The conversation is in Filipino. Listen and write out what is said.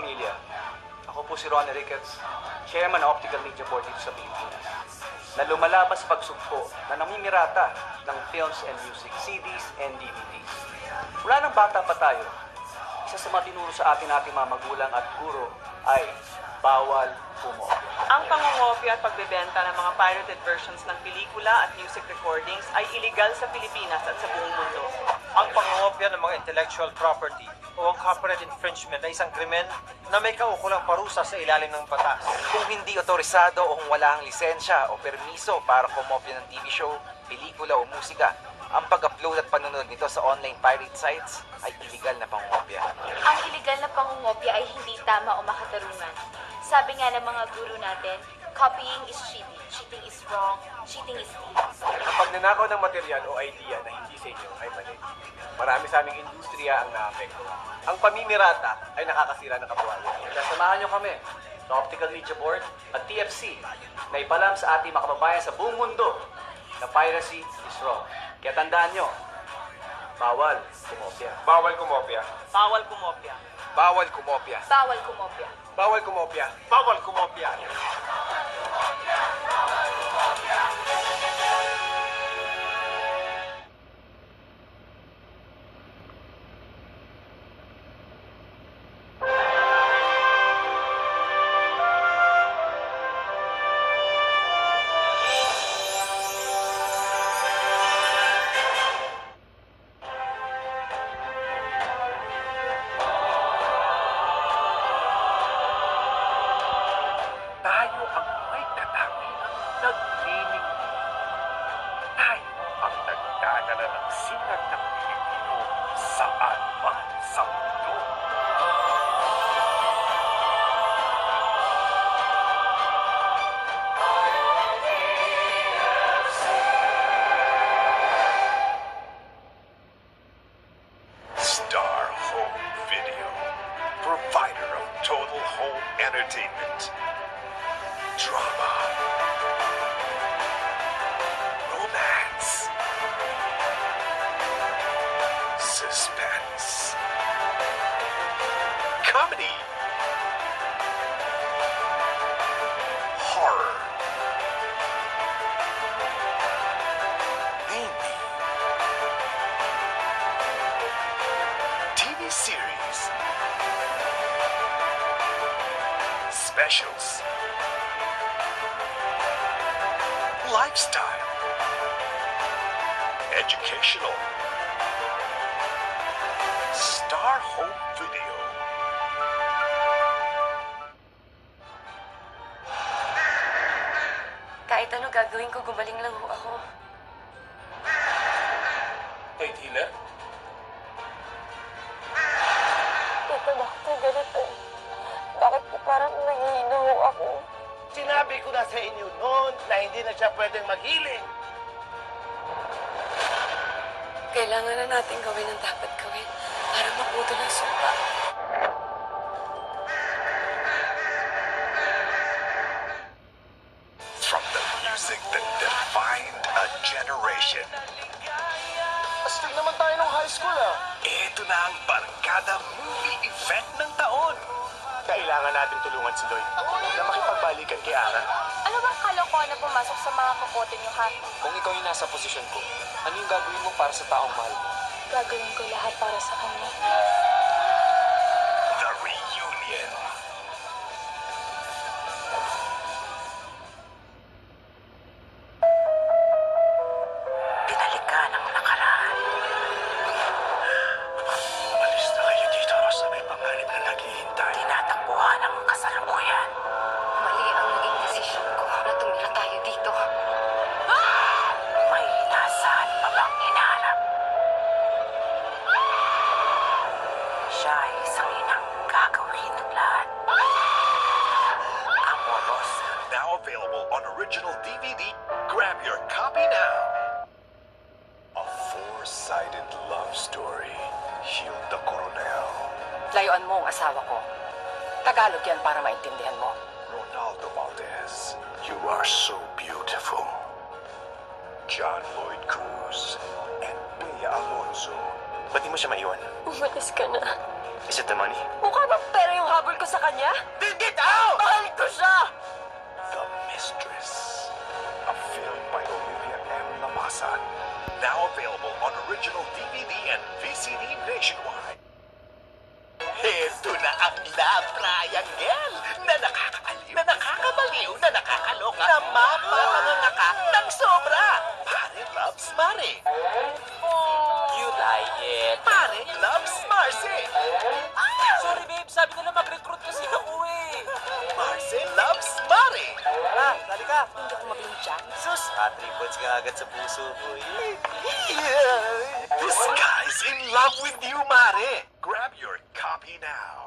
pamilya. Ako po si Ron Ricketts, Chairman ng Optical Media Board dito sa Pilipinas, na lumalabas sa pagsugpo na namimirata ng films and music, CDs and DVDs. Mula nang bata pa tayo, isa sa mga tinuro sa ating mga magulang at guro ay bawal kumopya. Ang pangungopya at pagbebenta ng mga pirated versions ng pelikula at music recordings ay illegal sa Pilipinas at sa buong mundo. Ang pangungopya ng mga intellectual property o ang copyright infringement ay isang krimen na may kaukulang parusa sa ilalim ng batas. Kung hindi otorisado o kung wala ang lisensya o permiso para kumopya ng TV show, pelikula o musika, ang pag-upload at panunod nito sa online pirate sites ay illegal na pangungopya. Ang illegal na pangungopya ay hindi tama o makatarungan. Sabi nga ng mga guru natin, copying is cheating, cheating is wrong, cheating is stealing. Ang pagnanakaw ng material o idea na hindi sa inyo ay mali. Marami sa aming industriya ang naapekto. Ang pamimirata ay nakakasira ng kabuhayan. Kaya samahan nyo kami sa Optical Media Board at TFC na ipalam sa ating mga kababayan sa buong mundo na piracy is wrong. Kaya tandaan nyo, bawal kumopya. Bawal kumopya. Bawal kumopya. Bawal kumopya. Bawal kumopya. Bawal kumopya. Bawal kumopya. Tayo ang may katangiang nagliling. Tayo ang nagdadala ng sinag ng Pilipino saan man sa mundo. Star Home Video, provider of total home entertainment. Drama, romance, suspense, comedy, horror, mainly TV series, specials, lifestyle, educational, Star Home Video. Kahit ano gagawin ko, gumaling lang ho ako. Kate Healer? Ito, bakit ganito? Bakit po parang nangihina ho ako? Sinabi ko na sa inyo noon na hindi na siya pwedeng maghiling. Kailangan na natin gawin ang dapat gawin para maputol ang sumpa. From the music that defined a generation. Astig naman tayo nung high school Ito na ang barkada movie event ng taon. Kailangan natin tulungan si Lloyd na makipagbalikan kay Ara. Ano bang kalokohan na pumasok sa mga kokote niyo, ha? Kung ikaw yung nasa posisyon ko, ano yung gagawin mo para sa taong mahal mo? Gagawin ko lahat para sa kanya. The Reunion. Binalikan ang nakaraan. Umalis na kayo dito sa may panganib na naghihintay. Tinatakbuhan ang kasalukuyan. Mali ang naging desisyon ko na tumira tayo dito. May nasaan pa bang hinahanap? Siya ay isang inang gagawin ng lahat. Amoros. Now available on original DVD. Grab your copy now. A four-sided love story. Hilda Coronel. Layuan mo ang asawa ko. Tagalog yan para maintindihan mo. Ronaldo Valdez. You are so beautiful. John Lloyd Cruz. And Bea Alonzo. Ba't di mo siya maiwan? Umalis ka na. Is it the money? Mukha bang pera yung habol ko sa kanya? Bitaw! Mahal ko siya! The Mistress, a film by Olivia M. Lamasan, now available on original DVD and VCD nationwide. Ito na ang love triangle na nakakaaliw, na nakakabaliw, na nakakaloka, na mapapangangaka ng sobra. Pare loves Mare. You like it. Pare loves Marce. Sorry babe, sabi nila mag-recruit kasi ako eh. Marce loves Mare. Tara, dali ka. Hindi ako magaling dyan. Sus, Tripods ka agad sa puso, boy. this guy's in love with you, Mare. Grab your copy now.